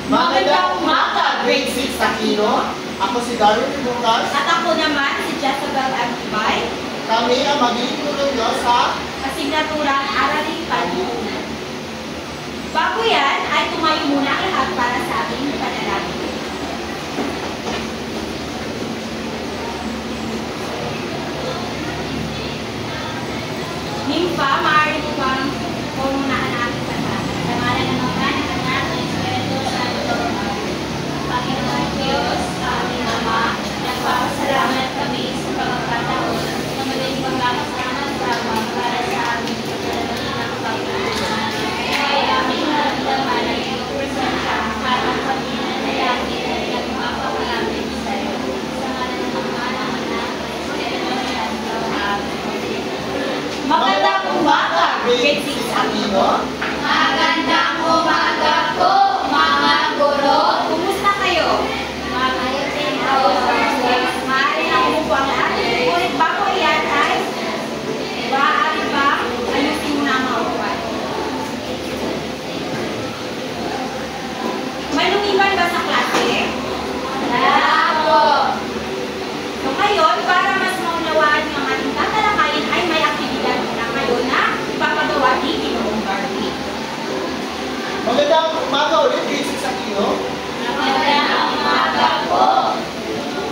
Magandang umaga, grade 6 Aquino. Ako si Darwin Lucas. At ako naman si Jezebel Agibay. Kami ang magiging tulong nyo sa asignaturang Aralin Panlipunan. Bago yan, ay tumayo muna ang lahat para sa ating panalangin. Nimfa, maaari mo bang pumunaan natin sa lahat? Sa ngalan ng Ama, ng Anak, ng Espiritu Santo. Panginoon Diyos, aming Ama, nagpapasalamat kami sa pagkakataon na muling magkakasama para sa aming pagdalali ng Panginoon. Kaya aming naramdaman ang iyong presensya para kami nanalangin at nagpapakalapit sa iyo. Sa ngalan ng Ama, ng Anak, ng Espiritu Santo. Amen. Magandang umaga, grade 6 Aquino. Magandang umaga po, mga guro. Kumusta kayo? Mabuting ako. Maaari na umupo ang lahat. Ngunit bago yan ay maaari ba ayusin mo na ang mga upuan? May lumiban ba sa klase? Wala po. So ngayon, para mas maunawaan ng ating tatalakayin ay may aktibidad na kayo na ipapagawa ni Ginoong Barbie. magandang umaga ulit, grade 6 Aquino. Magandang umaga po.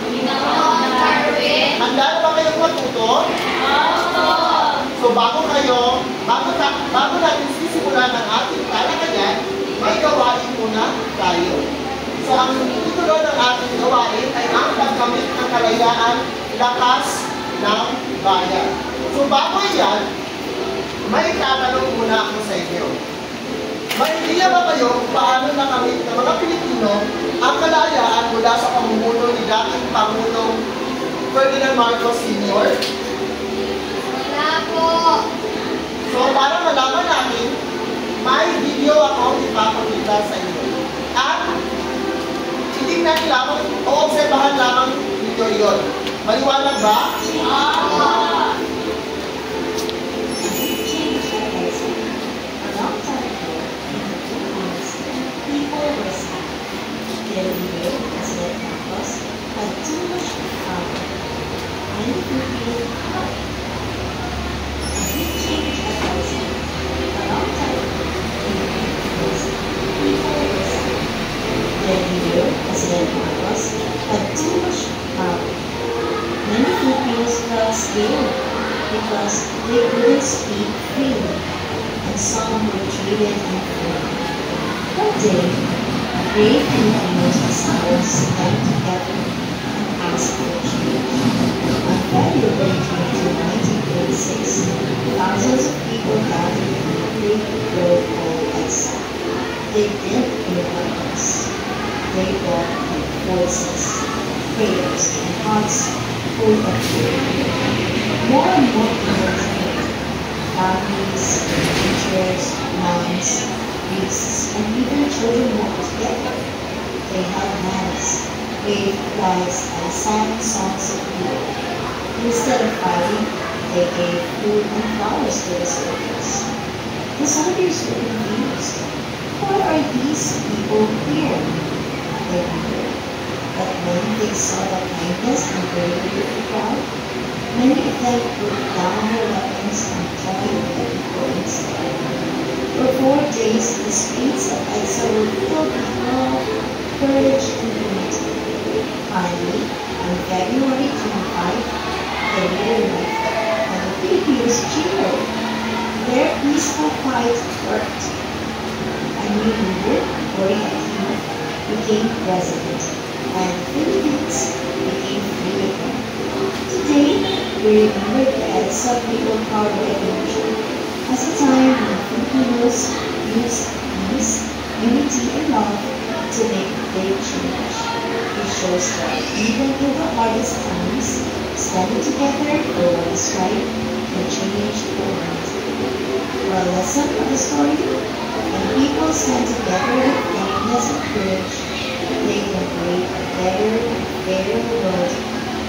Ginoong Darwin. Handa na ba kayong matuto? Opo. So bago natin sisimulan ang ating talakayan, may gawain muna tayo. So ang titulo ng ating gawain ay ang pagkamit ng kalayaan, lakas ng bayan. So bago yan, may tatanong muna ako sa inyo. May idea ba kayo kung paano nakamit ng mga Pilipino ang kalayaan mula sa pamumuno ni dating Pangulong Ferdinand Marcos Sr.? Wala po. So para malaman natin, may video ako ipapakita sa inyo. At titignan lamang o obserbahan lamang video yon. Maliwanag ba? Opo. People were sad. Their leader, President Marcos, had too much power. Many Filipinos cried. A big change had arisen. A long time ago, in the Philippines, people were sad. Their leader, President Marcos, had too much power. Many Filipinos felt scared because they couldn't speak freely, and some were treated unfairly. One day, brave Filipinos decided to stand together and ask for change. On February 22, 1936, thousands of people gathered in a big road called EDSA. They didn't hear us. They brought voices, prayers, and hearts full of joy. More and more people came. Families, teachers, moms, priests, and even children walked together. They held hands, waved flags, and sang songs of freedom. Instead of fighting, they gave food and flowers to the soldiers. The soldiers were confused. Why are these people here? They wondered. But when they saw the kindness and bravery of the crowd, many of them put down their weapons and joined the people instead. For 4 days, the streets of EDSA were filled with love, courage, and unity. Finally, on February 25, the leader left, and the Filipinos cheered. Their peaceful fight worked. A new leader, Cory Aquino, became president, and the Philippines became free again. Today, we remember the EDSA People Power Revolution as a time when Filipinos used peace, unity, and love to make a big change. It shows that even in the hardest times, standing together for what is right can change the world. For a lesson of the story, when people stand together with kindness and courage, they can create a better, fairer world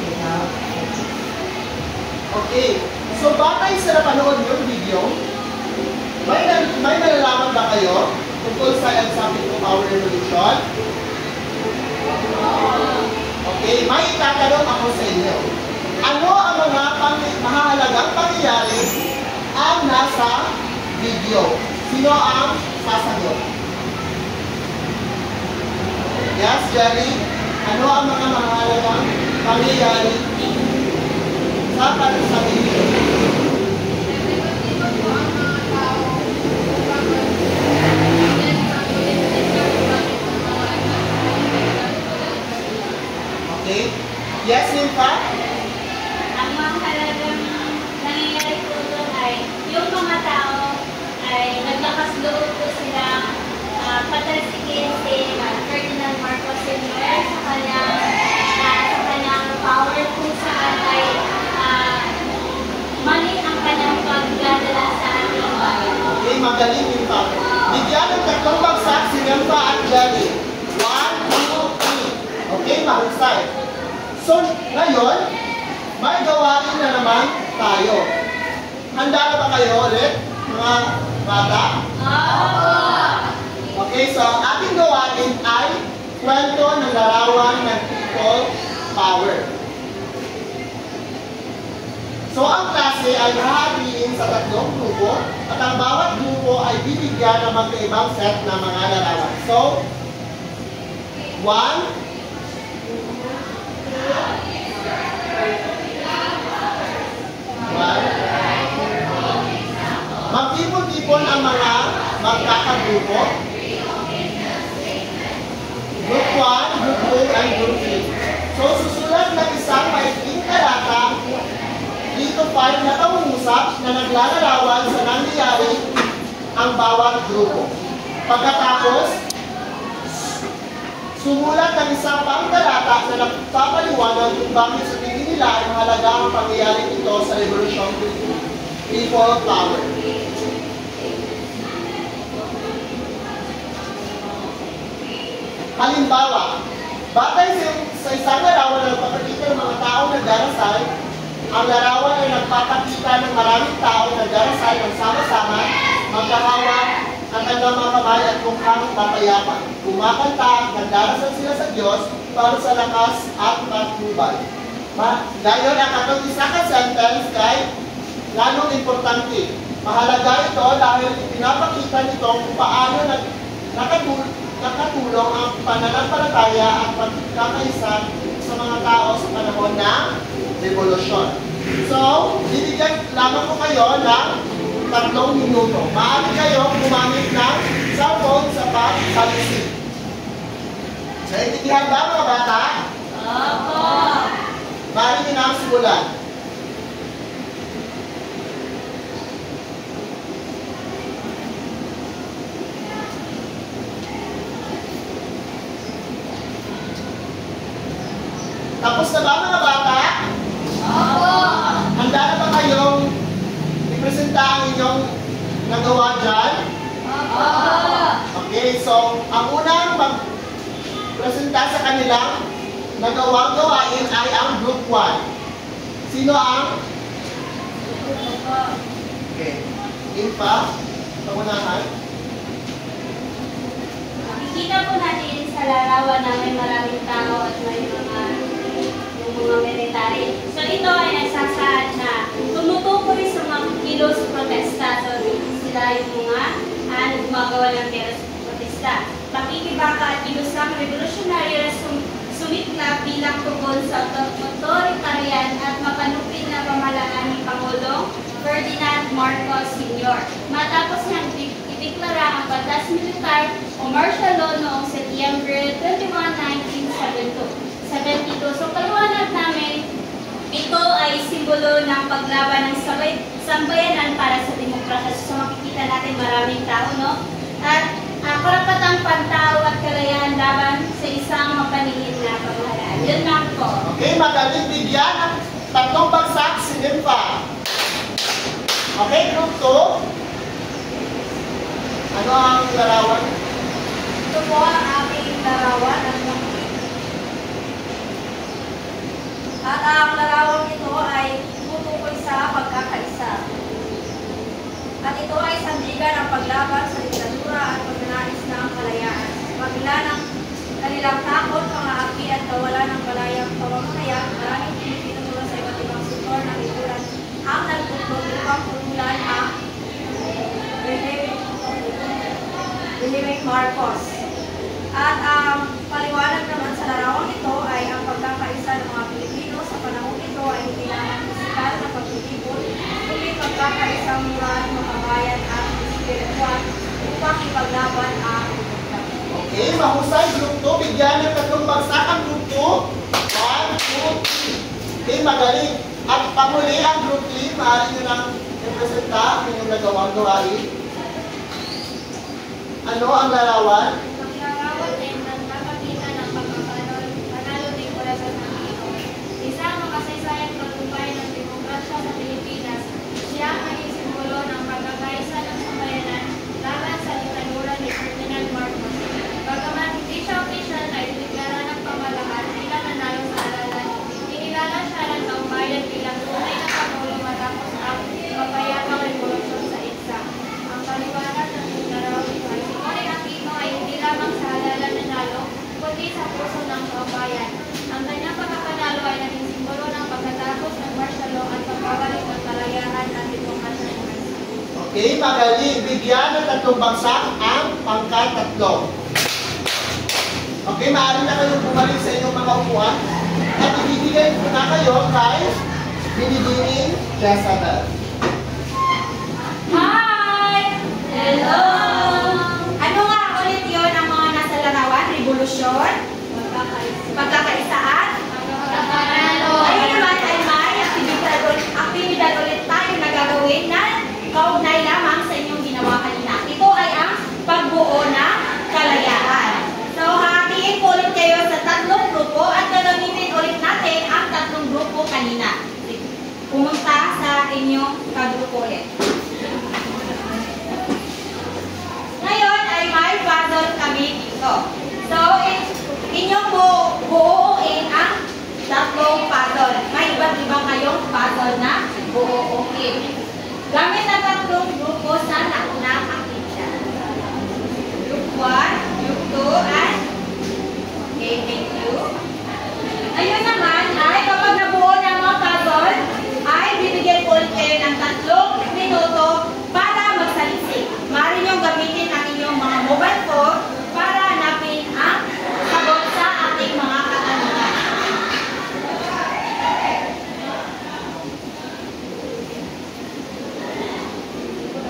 without fighting. Okay. So batay sa napanood yung video, may nalalaman ba kayo tungkol sa EDSA People Power Revolution? ngayon? Okay, may itatanong ako sa inyo. Ano ang mga mahalagang pangyayari ang nasa video? Sino ang sasagot? Yes, Jerry? Ano ang mga mahalagang pangyayari sa video? Okay? Yes, Nympha? Ang mahalagang nangyayari po doon ay yung mga tao ay naglakas loob po silang patalsikin si Ferdinand Marcos Sr. sa kanyang power kung saan ay mali ang kanyang pagdadala sa ating bayan. Okay, magaling Nympha. Bigyan ng tatlong bagsak si Nympha at Jerry. 1, 2, 3. Okay, mahusay. So, ngayon, may gawain na naman tayo. Handa na ba kayo ulit, mga bata? Okay, so ang ating gawain ay kwento ng larawan ng people power. So, ang klase ay hahatiin sa tatlong grupo at ang bawat grupo ay bibigyan ng magkaibang set ng mga larawan. So, 1, magtipon-tipon ang mga magkakagrupo. Group 1, Group 2, and Group 3. So, susulat na isang maikling talata dito 5 na pangungusap na naglalarawan sa nangyayari ang bawat grupo. Pagkatapos, sumulat ng isang pang talata na nagpapaliwanag kung bakit sa tingin nila ay mahalaga ang pangyayari ito sa Revolution People Power. Halimbawa, batay sa isang larawan na nagpapakita ng mga taong nagdarasal, ang larawan ay nagpapakita ng maraming taong nagdarasal ng sama-sama, magkahawak, ang kanilang mga kamay at mukhang mapayapa. Kumakanta at nagdarasal sila sa Diyos para sa lakas at patnubay. Ngayon, ang atong isa ka sentence kay ganong importante. Mahalaga ito dahil pinapakita nito kung paano nakatulong ang pananampalataya at pagkakaisa sa mga tao sa panahon ng revolusyon. So, bibigyan lamang ko kayo ng 3 minuto. Maaari kayong gumamit ng cellphone sa pag-salisip. So, intindihan ba mga bata? Opo! Maaari nyo na ang simulan. Tapos na ba mga bata? Opo. Handa na ba kayong ipresenta ang inyong nagawa dyan? Opo. Okay, so ang unang mag-presenta sa kanilang nagawang gawain ay ang Group 1. Sino ang? Okay. Nympha, pangunahan. Makikita po natin sa larawan na may maraming tao at may mga military. So ito ay nagsasaad na tumutukoy sa mga kilos protesta. So sila yung mga gumagawa ng protesta. Pakikibaka at kilusang revolusyonaryo na sumitla bilang tugon sa authoritarian at mapanupil na pamahalaan ni Pangulong Ferdinand Marcos Sr. Matapos niyang ideklara ang batas militar o martial law noong Setyembre 21, 1972. So, paliwanag namin, ito ay simbolo ng paglaban ng sambayanan para sa demokrasya. So, makikita natin maraming tao, no? At karapatang pantao at kalayaan laban sa isang mapaningin na pamahalaan. Yun lang po. Okay, magaling bigyan ng 3 bagsak si Nympha. Okay, Group 2. Ano ang larawan? Ito po ang aking larawan. At ang larawan nito ay tumutukoy sa pagkakaisa. At ito ay sandigan ng paglaban sa diktadura at pagnanais ng kalayaan. Pagla ng President Marcos. At ang paliwanag naman sa larawang ito ay ang pagkakaisa ng mga Pilipino sa panahon ito ay hindi lamang pisikal na pagtitipon, kundi pagkakaisang moral, makabayan at spiritual upang ipaglaban ang demokrasya. Okay, mahusay. Group 2, bigyan ng tatlong bagsak ang Group 2. 1, 2, 3. Okay, magaling. At panghuli ang Group 3, maaari nyo nang representa ang inyong nagawang gawain. Ano ang larawan? Ang larawan ay nagpapakita ng pagkapanalo ng kolasyon ng Pinoy. Isang makasaysayang pagtumpay ng demokrasya sa Pilipinas, siya ang naging simbolo ng pagkakaisa ng sambayanan laban sa diktadura ni Ferdinand Marcos. Bagaman hindi siya opisyal na ideklara ng pamahalaan bilang nanalo sa halalan, kinilala siya ng taong bayan bilang tunay na pangulo matapos ang mapayapang revolusyon sa EDSA. Ang paliwanag ng larawan ito ay si Cory Aquino ay hindi lamang sa halalan nanalo, kundi sa puso ng taong bayan. Ang kanyang pagkapanalo ay naging simbolo ng pagkatapos ng martial law at pagbabalik ng kalayaan at demokrasya ng bansa. Okay, magaling. Bigyan ng tatlong bagsak ang pangkat 3. Okay, maaari na kayong bumalik sa inyong mga upuan at ibibigay ko na kayo kay Binibining Jezabel. Hi! Hello! Ano nga ulit yun ang mga nasa larawan? Revolusyon? Pagkakaisaan? Ayun naman ay may aktibidad ulit tayo na gagawin na kaugnay lamang sa inyong ginawa kanina. Ito ay ang pagbuo ng kalayaan. So, hatiin po ulit kayo sa 3 grupo at gagamitin ulit natin ang 3 grupo kanina. Pumunta sa inyong kagrupo ulit. Ngayon ay may puzzle kami dito. So, inyong buuin ang 3 puzzle. May iba't ibang kayong puzzle na buuin. Gamit ang 3 grupo sa naunang aktibidad. Group 1, Group 2, and okay, thank you. Ngayon naman ay kapag nabuo ng mga puzzle, ay bibigyan po ulit kayo ng 3 minuto para magsalisik. Maaari niyong gamitin ang inyong mga mobile phone para hanapin ang sagot sa ating mga katanungan.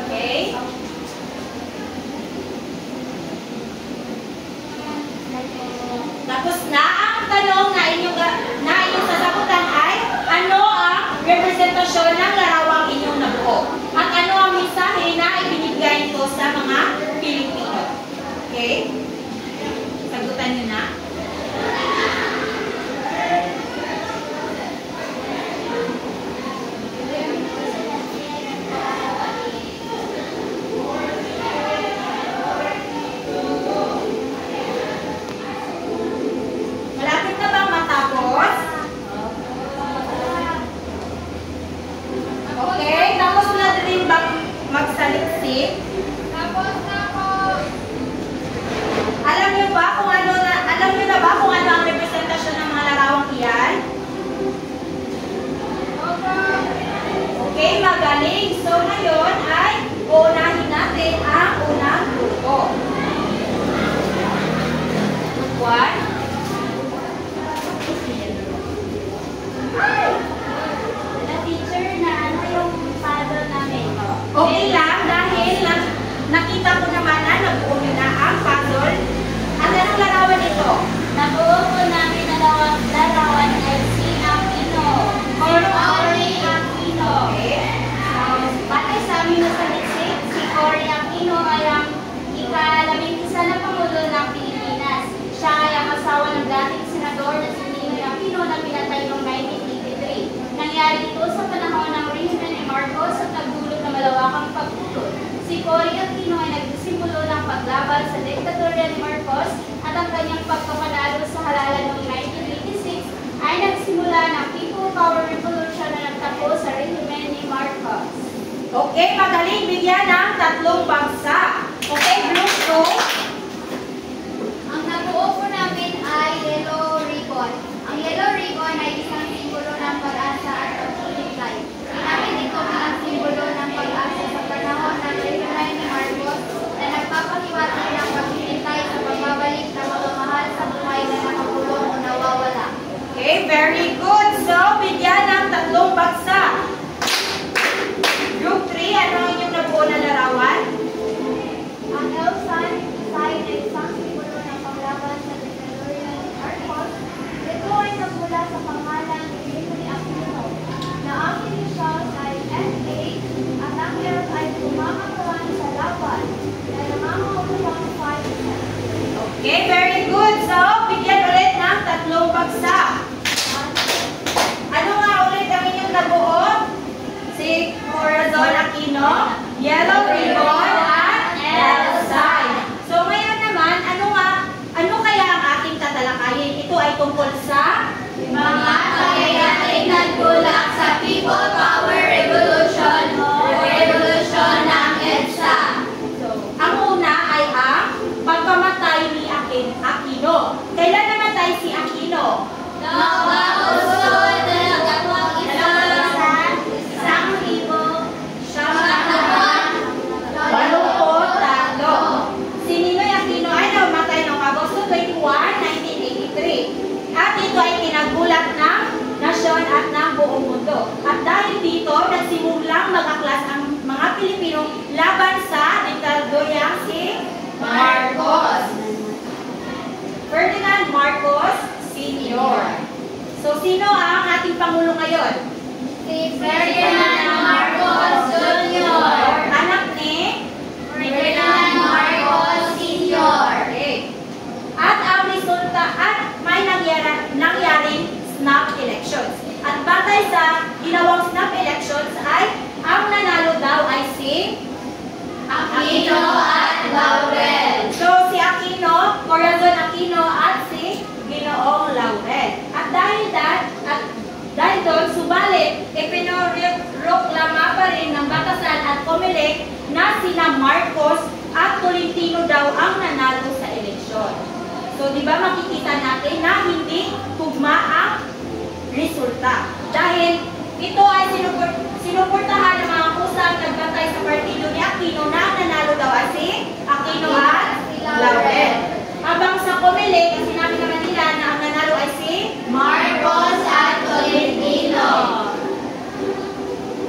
Okay? Tapos na ang tanong na inyong sasagutan ay ano ang representasyon ng larawang inyong nabuo? At ano ang mensahe na ibinigay nito sa mga Pilipino? Okay? Sagutan niyo na. Malapit na bang matapos? Okay, tapos na din bang magsaliksik? Alam niyo na ba kung ano ang representasyon ng mga larawang iyan? Okay, magaling. So ngayon ay uunahin natin ang unang grupo. Group 1. Teacher, na ano yung puzzle namin? Okay lang dahil nakita ko naman na nabuo nyo na ang puzzle. At anong larawan ito? Nabuo po namin na larawan ay si Aquino. Cory Aquino. Batay sa amin na saliksik, si Cory Aquino ay ang ika-11 na Pangulo ng Pilipinas. Siya ay ang asawa ng dating senador na si Ninoy Aquino na pinatay noong 1983. Nangyari ito sa panahon ng rehimen ni Marcos at nagdulot na malawakang pagputol. Si Cory Aquino ay nagsisimulo ng paglaban sa diktadura ni Marcos at ang kanyang pagkapanalo sa halalan noong 1986 ay nagsimula ng People Power Revolution na nagtapos sa rehimen ni Marcos. Okay, magaling. Bigyan ng 3 bagsak. Okay, group 2. Ang nabuo po namin ay Yellow Ribbon. Ang Yellow Ribbon ay isang simbolo ng pag-asa at pagtulitay. Ginamit ito bilang simbolo ng pag-asa sa panahon ng rehimen ni Marcos na nagpapahiwatig ng Okay, very good. So, bigyan ulit ng 3 bagsak. Ano nga ulit ang inyong nabuo? Si Corazon Aquino, Yellow Ribbon, at Elsa. So, ngayon naman, ano kaya ang ating tatalakayin? Ito ay tungkol sa Mga pangyayaring nagtulak sa People Power Revolution o Revolusyon ng EDSA. Ang una ay ang pagkamatay ni Aquino. Kailan namatay si Aquino? Si Ninoy Aquino ay namatay noong Agosto 21, 1983. At ito ay kinagulat ng nasyon at ng buong mundo. At dahil dito, nagsimulang mag-aklas ang mga Pilipino laban sa diktadoryang si Marcos. Ferdinand Marcos Sr. So, sino ang ating Pangulo ngayon? Si Ferdinand Marcos Jr. Anak ni Ferdinand Marcos Sr. Okay. At ang resulta at may nangyaring snap elections. At batay sa ginawang snap elections ay ang nanalo daw ay si Aquino at Laurel. So, si Aquino, Corazon Aquino at si Ginoong Laurel. At dahil doon, subalit, ipinoproklama pa rin ng batasan at COMELEC na sina Marcos at Tolentino daw ang nanalo sa eleksyon. So, di ba makikita natin na hindi tugma ang resulta. Dahil ito ay sinuportahan ng mga kusang nagbantay sa partido ni Aquino na nanalo daw ay si Aquino at Laurel. Habang sa COMELEC, ang sinabi naman nila na ang nanalo ay si Marcos at Tolentino.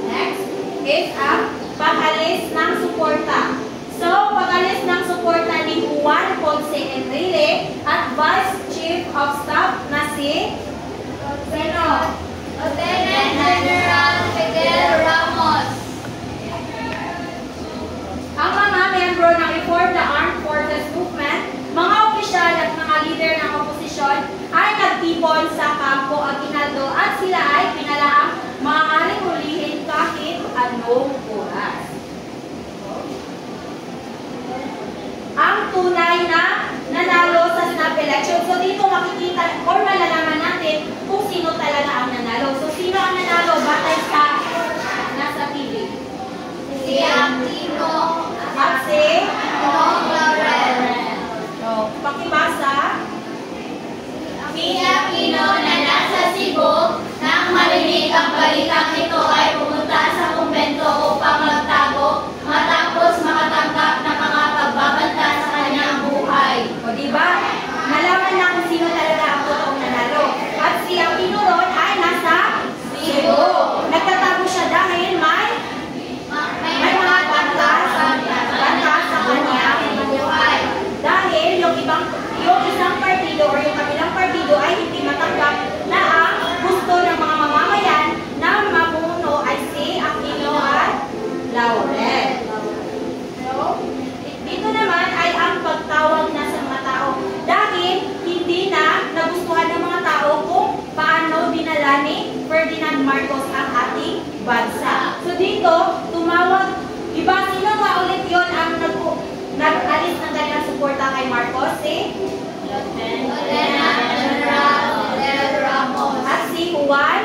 Next is ang pag-alis ng suporta. So, pag-alis ng suporta ni Juan Ponce Enrile at Vice Chief of Staff na si sino? Lieutenant General Fidel Ramos. Ang mga membro ng Reform the Armed Forces Movement, mga opisyal at mga leader ng oposisyon ay nagtipon sa Campo Aguinaldo at sila ay pinalaang maaaring hulihin kahit anong oras. Ang tunay na nanalo sa snap election. So dito makikita or malalaman natin kung sino talaga ang nanalo. So sino ang nanalo batay sa nasa TV? Si Aquino At si Laurel. So, pakibasa. Si Aquino na nasa Cebu nang marinig ang balitang ito ay pumunta sa kumbento upang magtago matapos makatanggap ng mga pagbabanta sa kanyang buhay. O diba? Nalaman na kung sino talaga ang totoong nanalo. At si Aquino ron ay nasa Cebu. Nagtatago siya dahil may mga banta sa kanyang buhay. Dahil yung isang partido o yung kabilang partido ay hindi matanggap na ang gusto ng mga mamamayan na mamuno ay si Aquino at Laurel. So, dito naman ay ang pagtawag na sa mga tao. Dahil hindi na nagustuhan ng mga tao kung paano dinala ni Ferdinand Marcos ang ating bansa. So dito, tumawag, iba sino nga ulit yun ang nag-alis ng kanilang suporta kay Marcos? Si Lieutenant General Fidel Ramos. at si Juan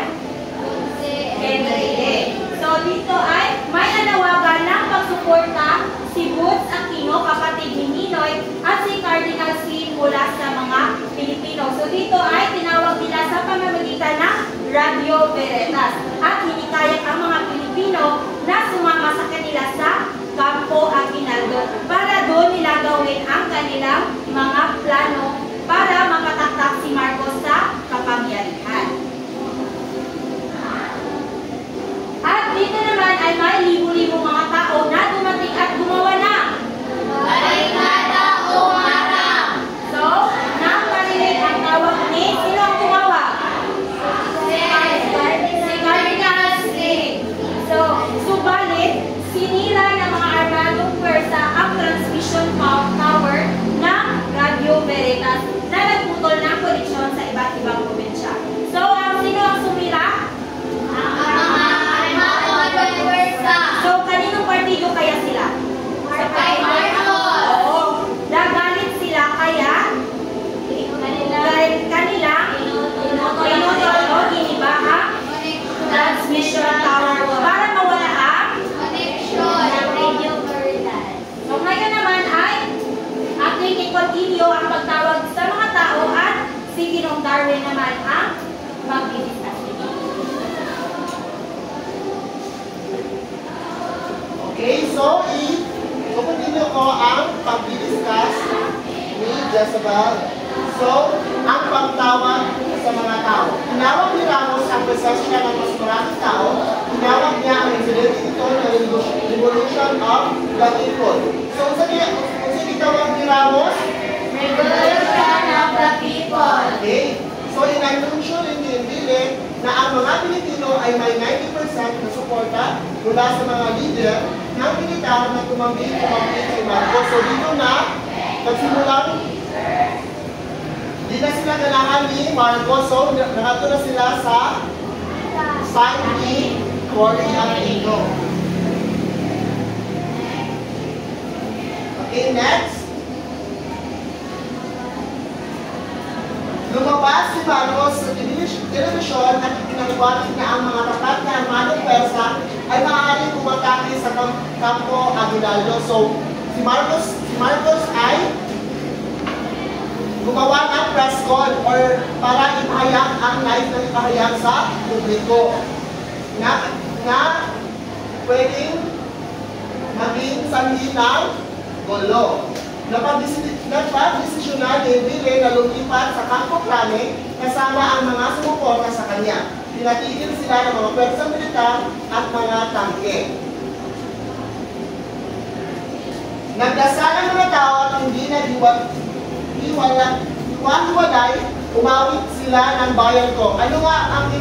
Enrile. So dito ay may nanawagan ng pagsuporta si Boots Aquino, kapatid ni Ninoy, at si Cardinal C. mula sa mga Pilipino. So dito ay tinawag nila sa pamamagitan ng Radio Veritas at hinikayat ang mga Pilipino na sumama sa kanila sa Campo Aguinaldo para doon nila gawin ang kanilang mga plano para makataktak si Marcos sa kapangyarihan. At dito naman ay may libo-libo mga tao na dumating at gumawa ng Barikada o harang. So, nang marinig ang tawag ni sino ang tumawag? Si Si Cardinal inyo ang pagtawag sa mga tao at si Ginong Darwin naman ang mag-discuss. Okay, so i-continue ko ang pag-discuss ni Jezebel. So, ang pagtawag sa mga tao. Tinawag ni Ramos ang presensya ng mas maraming tao. Tinawag niya ang incident ito na revolution of the people. So, kung tinawag ni Ramos? Revolution of the people. Okay. So, in-anunsyo rin na ang mga Pilipino ay may 90% na suporta mula sa mga leader ng militar na tumanggi kay Marcos. So, dito na nagsimulang di na sila kailangan ni Marcos. So, nakato na sila sa side ni Cory Aquino. Okay, next. Lumabas si Marcos sa telebisyon at ipinagwalit na ang mga tapat na armadong Persa ay maaaring umatake sa Campo Aguinaldo. So, si Marcos ay gumawa ng press call or para ipahayag ang live na ipahayag sa publiko na pwedeng maging sanhi ng gulo. Napag-desisyonan ni Ville na lumipat sa Campo Crame kasama ang mga sumuporta sa kanya. Pinatigil sila ng mga pwersang militar at mga tangke. Nagdasal ang mga tao at hindi hiwalay, umawit sila ng bayan ko. Ano nga ang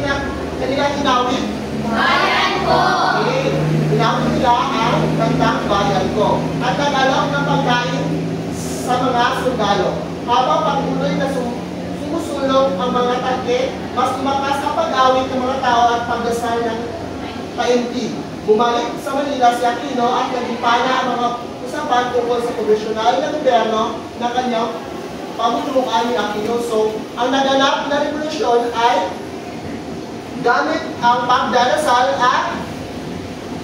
kanilang inawit? Bayan ko! Okay. Inawit nila ang kantang bayan ko. At nag-alok ng pagkain sa mga sundalo. Habang pagtuloy na sumusulong ang mga tangke, mas tumakas ang pag-awit ng mga tao at pagdasal ng taimtim. Bumalik sa Manila si Aquino at nagipana ang mga usapan tungkol sa provisional na gobyerno na kanyang pamumunuan ni Aquino. So, ang naganap na revolusyon ay gamit ang pagdarasal at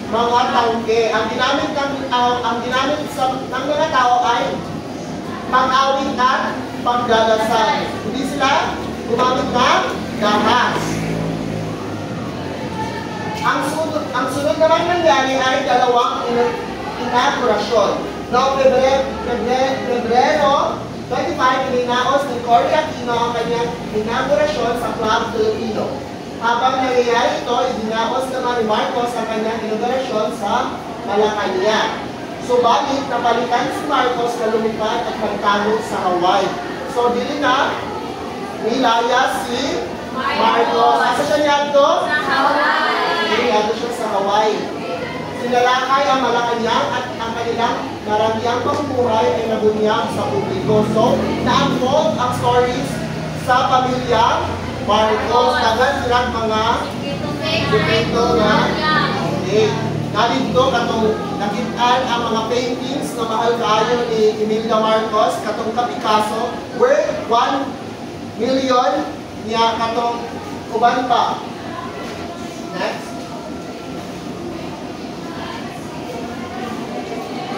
mga tangke. Ang ginamit ng mga tao ay pag-awit at pagdarasal. Hindi sila gumamit ng gahas. Ang sunod naman nangyari ay dalawang inaugurasyon. Noong Pebrero 25, ininaos ni Cory Aquino ang kanyang inaugurasyon sa Club Filipino. Habang nangyayari ito, idinaos naman ni Marcos ang kanyang inaugurasyon sa Malacanang. Subalit, napalitan si Marcos na lumipat at magtago sa Hawaii. So, dili na nilaya si Marcos. Asa siya niyadto? Sa Hawaii. Niyadto siya sa Hawaii. Sinalakay ang Malacanang at ang kanilang marangyang pamumuhay ay nabunyag sa publiko. So, na-unfold ang stories sa pamilya Marcos. Dagan silang mga sekreto na Nalito katong nakitaan ang mga paintings na mahal kaayo ni Imelda Marcos, katong ka-Picasso, worth 1 million niya katong uban pa. Next.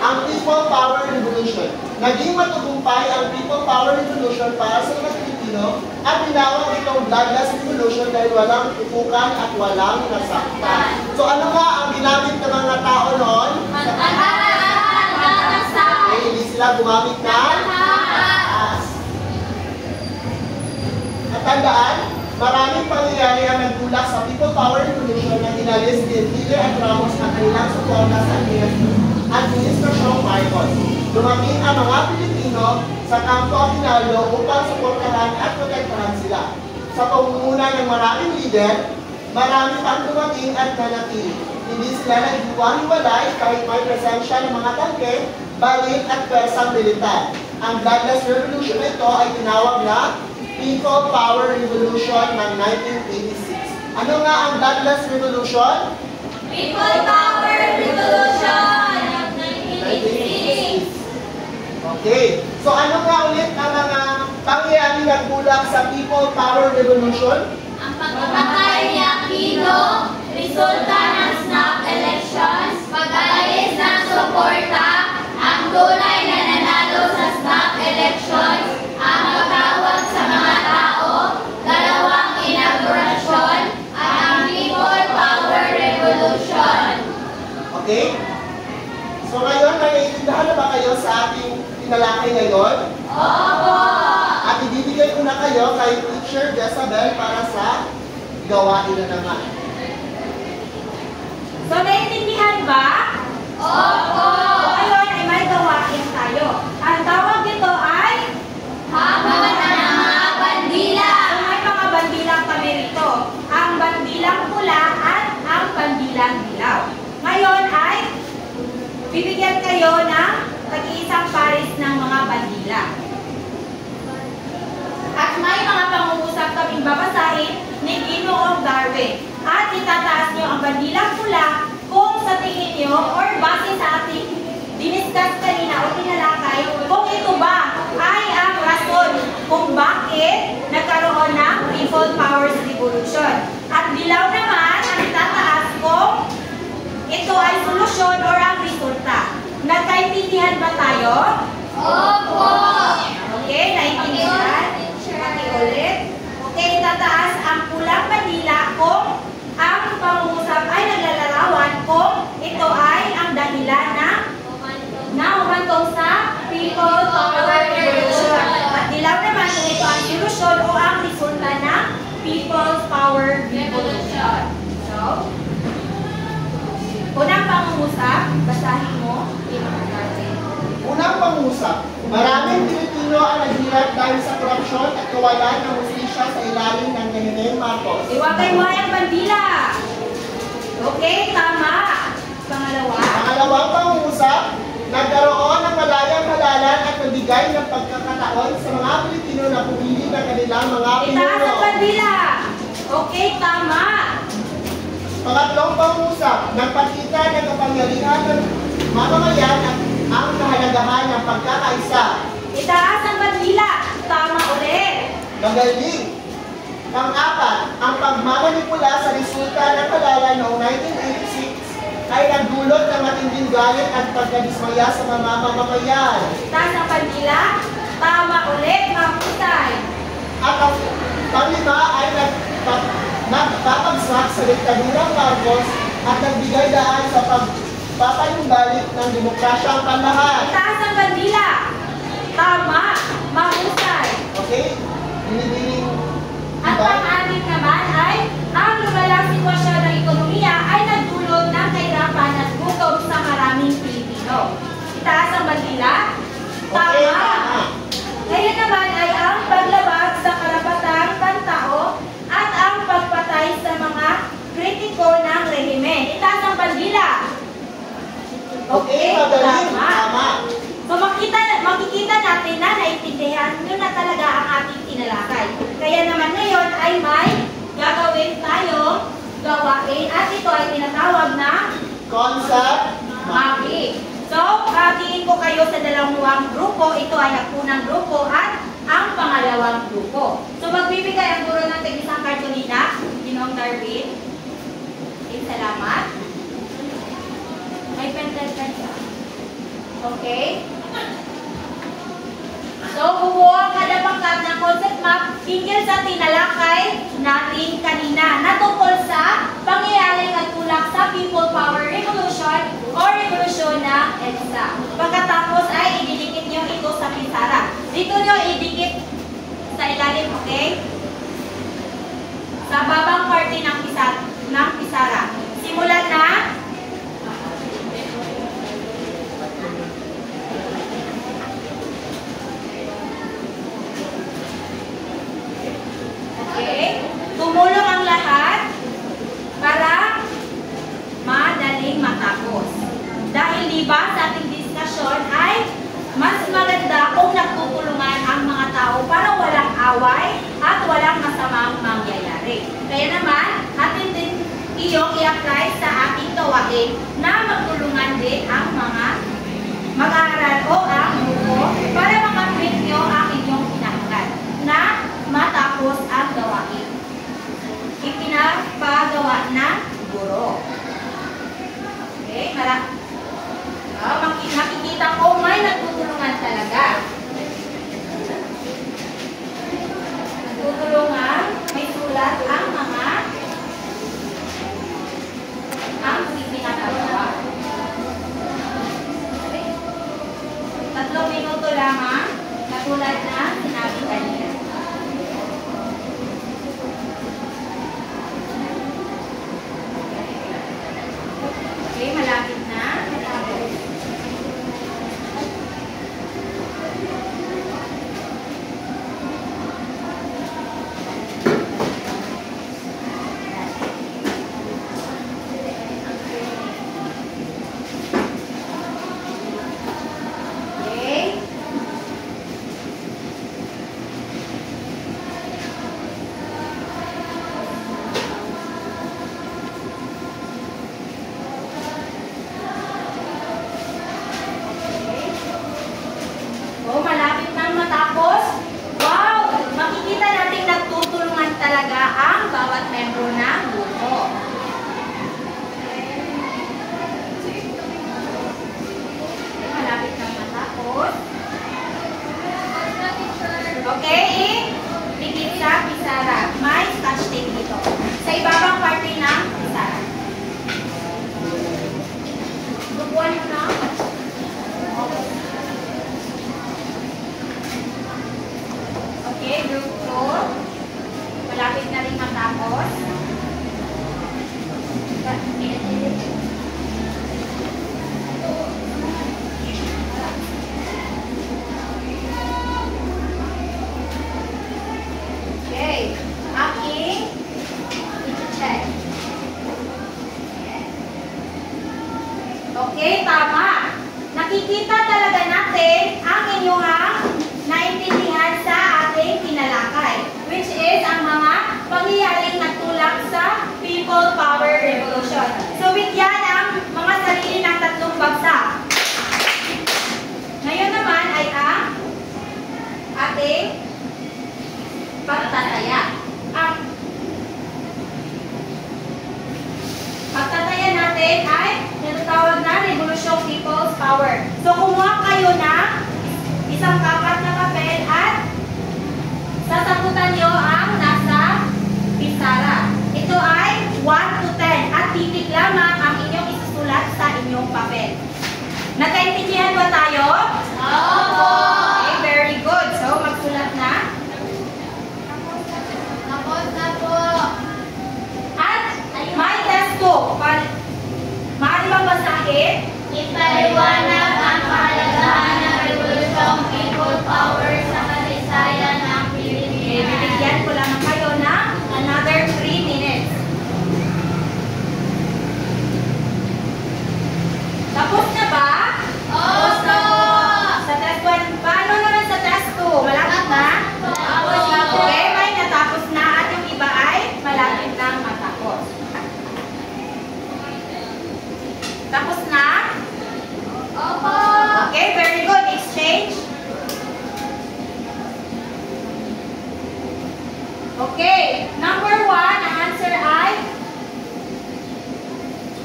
Ang People Power Revolution. Naging matagumpay ang People Power Revolution para sa mga Pilipino at tinawag itong Bloodless Revolution dahil walang tutukan at walang nasaktan. So ano nga ang ginamit ng mga tao noon? Hindi sila gumamit ng ahas. At tandaan, maraming pangyayari ang nagtulak sa People Power Revolution na inalis ni Ville at Ramos ang kanilang suporta sa Administrasyong Marcos. Dumating ang mga Pilipino sa Campo Aguinaldo upang suportahan at protektahan sila. Sa pangunguna ng maraming leader, marami pang dumating at nanatili. Hindi sila naghiwalay kahit may presensya ng mga tangke, baril at pwersang militar. Ang Bloodless Revolution ito ay tinawag na People Power Revolution ng 1986. Ano nga ang Bloodless Revolution? People Power Revolution of 1986. Okay. So ano nga ulit ang mga pangyayari nagtulak sa People Power Revolution? Ang pagpapatay ni Aquino, resulta ng snap elections, pag-alis ng suporta, ang tunay na nanalo sa snap elections. elections, ang magtawag sa mga tao, dalawang inaugurasyon, at ang People Power Revolution. Okay? So ngayon, may naiintindihan na ba kayo sa ating tinalakay ngayon? Opo! At ibibigay ko na kayo kay Teacher Jezabel para sa gawain na naman. So, naiintindihan ba? Opo! Ngayon ay may gawain tayo. Ang tawag dito ay Haba ng mga bandila! So, may mga bandilang kami rito. Ang bandilang pula at ang bandilang dilaw. Ngayon ay bibigyan kayo ng tag-iisang pares ng mga bandila. At may mga pangungusap kaming babasahin ni Ginoong Darwin. At itataas nyo ang bandilang pula kung sa tingin nyo or base sa ating diniscuss kanina o tinalakay kung ito ba ay ang rason kung bakit nagkaroon ng People Powers Revolution. At dilaw naman ang itataas kung ito ay solusyon or ang resulta. Nagkaintindihan ba tayo? Opo! Okay, naintindihan? Ulit. Okay, tataas ang pulang bandila kung ang pangungusap ay naglalarawan kung ito ay ang dahilan na umantong sa People Power Revolution. At dilaw naman kung ito ang solusyon o ang resulta ng People's Power Revolution. So, unang pangungusap, basahin mo. Unang pangusap, maraming Pilipino ang naghirap dahil sa korupsyon at kawalan ng hustisya sa ilalim ng Ginoong Marcos. Iwagay-way ang bandila. Okay, tama. Pangalawa. Pangalawang pangusap, nagkaroon ng malayang halalan at nagbigay ng pagkakataon sa mga Pilipino na pumili ng kanilang mga Itaas ang pinuno. bandila. Okay, tama. Pangatlong pangusap, nagpakita ng kapangyarihan ng mamamayan at ang kahalagahan ng pagkakaisa. Itaas ang bandila. Tama ulit. Magaling. Pang-apat, ang pagmamanipula sa resulta ng halalan noong 1986 ay nagdulot ng matinding galit at pagkadismaya sa mga mamamayan. Itaas ang bandila. Tama ulit, mahusay. At ang panglima ay nagpapagsak sa diktadurang Marcos at nagbigay daan sa pagpapanumbalik ng demokrasya ang panlahat. Itaas ang bandila. Tama, mahusay. Okay? Binibining At ang anim naman ay ang lumalang sitwasyon ng ekonomiya ay nagdulot ng kahirapan at gutom sa maraming Pilipino. Itaas ang bandila. Okay, Tama. tama. Ngayon naman ay ang paglabag sa karapatang pantao at ang pagpatay sa mga kritiko ng rehimen. Itaas ang bandila. Okay, magaling. Tama. Tama. So makikita natin na naintindihan nyo na talaga ang ating tinalakay. Kaya naman ngayon ay may gagawin tayong gawain at ito ay tinatawag na Concept. mapping. So, hatiin ko kayo sa dalawang grupo. Ito ay ang unang grupo at ang pangalawang grupo. So, magbibigay ang guro ng tig-isang kartonina, Ginoong Darwin. Okay, salamat. May pentel ka siya. Okay. So, bubuo kada pangkat ng concept map hinggil sa tinalakay natin kanina na tungkol sa pangyayaring nagtulak sa People Power Revolution o Revolusyon ng EDSA. Pagkatapos ay ididikit nyo ito sa pisara. Dito nyo idikit sa ilalim, okay? Sa babang parte ng pisara. Simulan na. Okay? Tumulong ang lahat para madaling matapos. Dahil diba sa ating diskusyon ay mas maganda kung nagtutulungan ang mga tao para walang away at walang masamang mangyayari. Kaya naman, atin din iyong i-apply sa ating gawain na magtulungan din ang mga mag-aaral o ang grupo para makamit nyo ang inyong hinahangad na matapos ang gawain. Ipinapagawa ng guro. Okay, makikita ko may nagtutulungan talaga. Okay? Dikit sa pisara. May touch tape dito. Sa ibabang parte ng pisara. Bubuan mo na. Okay, group 2. Malapit na rin matapos. Okay. Aking i-check. Okay, tama. Nakikita talaga natin ang inyong naintindihan sa ating tinalakay, which is ang mga pangyayaring nagtulak sa People Power Revolution. So, bigyan ang mga sarili ng tatlong bagsak. Ngayon naman ay ang ating pagtataya. Ang pagtataya natin ay tinatawag na Revolution People's Power. So, kumuha kayo ng isang kapat na papel at sasagutan nyo ang nasa pisara. Ito ay 1 to 10 at titik lamang ang inyong isusulat sa inyong papel. Nagkaintindihan ba tayo? Opo! Okay, very good. So, magsulat na. Tapos na po. At may test ko. Maaari bang basahin? Ipaliwanag ang kahalagahan ng Revolusyong People Power sa kasaysayan ng Okay, Pilipinas. bibigyan ko lang kayo ng another 3 minutes. Tapos na ba? Opo! Sa test 1, paano naman sa test 2? Malapit na? Tapos na po. Okay, may natapos na at yung iba ay malapit na matapos. Tapos na? Opo! Okay, very good. Exchange. Okay, number 1, ang answer ay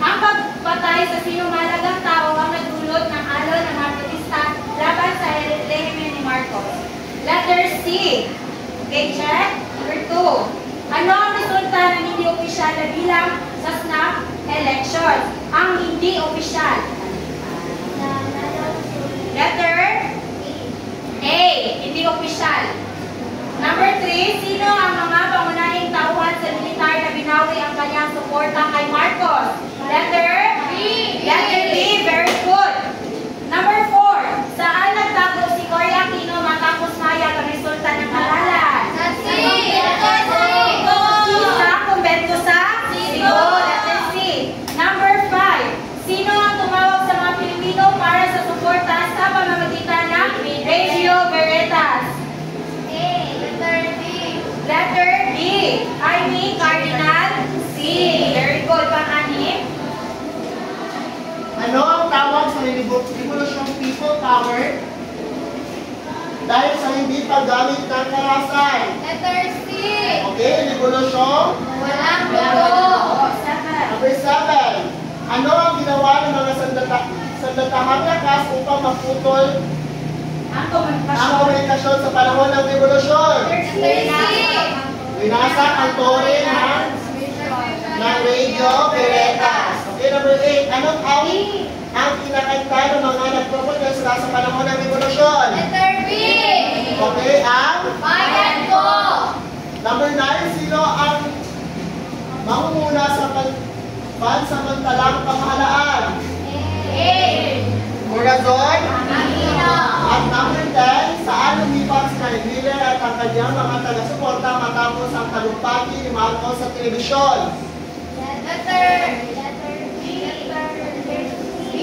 ang pagpatay sa sinumalagang tao ang nagdulot ng alon ng mga protesta laban sa rehimen ni Marcos. Letter C. Okay, check. Number 2. Ano ang resulta ng hindi opisyal na bilang sa snap elections? Ang hindi opisyal. Letter A. Hindi opisyal. Number 3. Sino ang mga pangunahing tauhan sa militar na binawi ang kanyang suporta kay Marcos? Letter B. Letter B. Very good. Number 4. Saan nagtago si Cory Aquino matapos mayag ang resulta ng halalan? Sa C! Letter C! Sa kumbento sa Cebu. Letter C. Number 5. Sino ang tumawag sa mga Pilipino para sa suporta sa pamamagitan ng Radio Veritas? A. Letter D. Letter D. I mean Cardinal C. Very good. Pang-anim. Ano ang tawag sa Revolution People Power? Dahil sa hindi paggamit ng karahasan. Letter C. Okay, Revolution. Walang dugo. Number 7. Ano ang ginawa ng mga sandatahang lakas upang maputol Ang ang komunikasyon. komunikasyon sa panahon ng revolusyon? Letter C. Winasak ang tore ng Radio Veritas. Okay, number 8. Anong awit ang kinakanta ng mga nagproprotesta sa panahon ng revolusyon? Letter B. Okay, ang Bayan ko. number 9. Sino ang mangunguna sa pansamantalang pamahalaan? A. Corazon. Aquino. At number 10, saan lumipat si Kyle Miller at ang kanyang mga taga-suporta matapos ang talumpati ni Marcos sa telebisyon? Letter B. Letter B.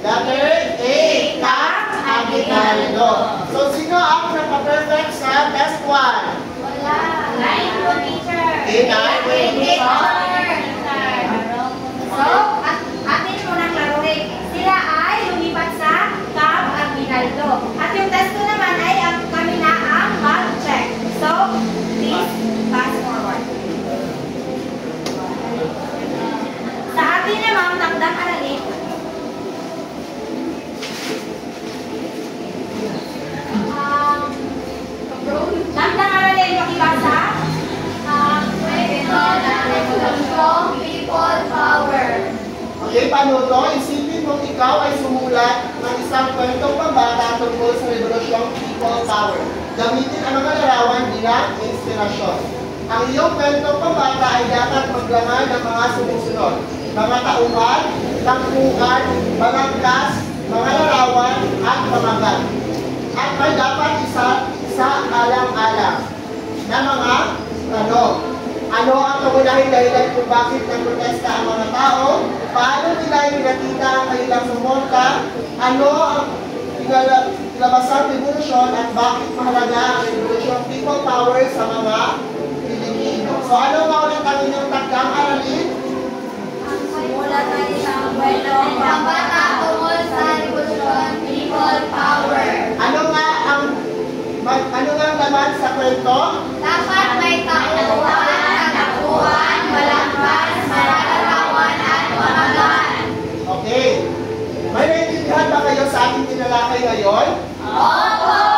Letter A, Cap Aguinaldo. So, sino ang naka-perfect sa test 1? Wala. Line po, teacher. So, atin munang laruin. Sila ay lumipat sa Camp Aguinaldo. At yung test ko naman ay kami na ang mag-check. So, please pass forward. Sa atin namang takdang aralin, Okay, paano to? Isipin mo ikaw ay sumulat ng isang kwentong pambata tungkol sa Rebolusyong People Power. Gamitin ang mga larawan bilang inspirasyon. Ang iyong kwentong pambata ay dapat maglaman ng mga sumusunod. Mga tauhan, tangkuhan, pangangkas, mga larawan, at pamagat. At may dapat isa alang-alang na mga tanong. Ano ang kagunahing dahilan kung bakit nagprotesta ang mga tao? Paano nila pinakita ang kanilang suporta? Ano ang pinalabasang revolusyon at bakit mahalaga ang Rebolusyong People Power sa mga Pilipino? So ano nga ulit ang inyong takdang aralin? Simulat ng isang kwentong pambata tungkol sa Rebolusyong People Power. Ano nga ang laman sa kwento? Dapat may tauhan, tangkuhan, balangkas, malalarawan at pamagat. Okay. May naiintindihan ba kayo sa ating tinalakay ngayon? Opo!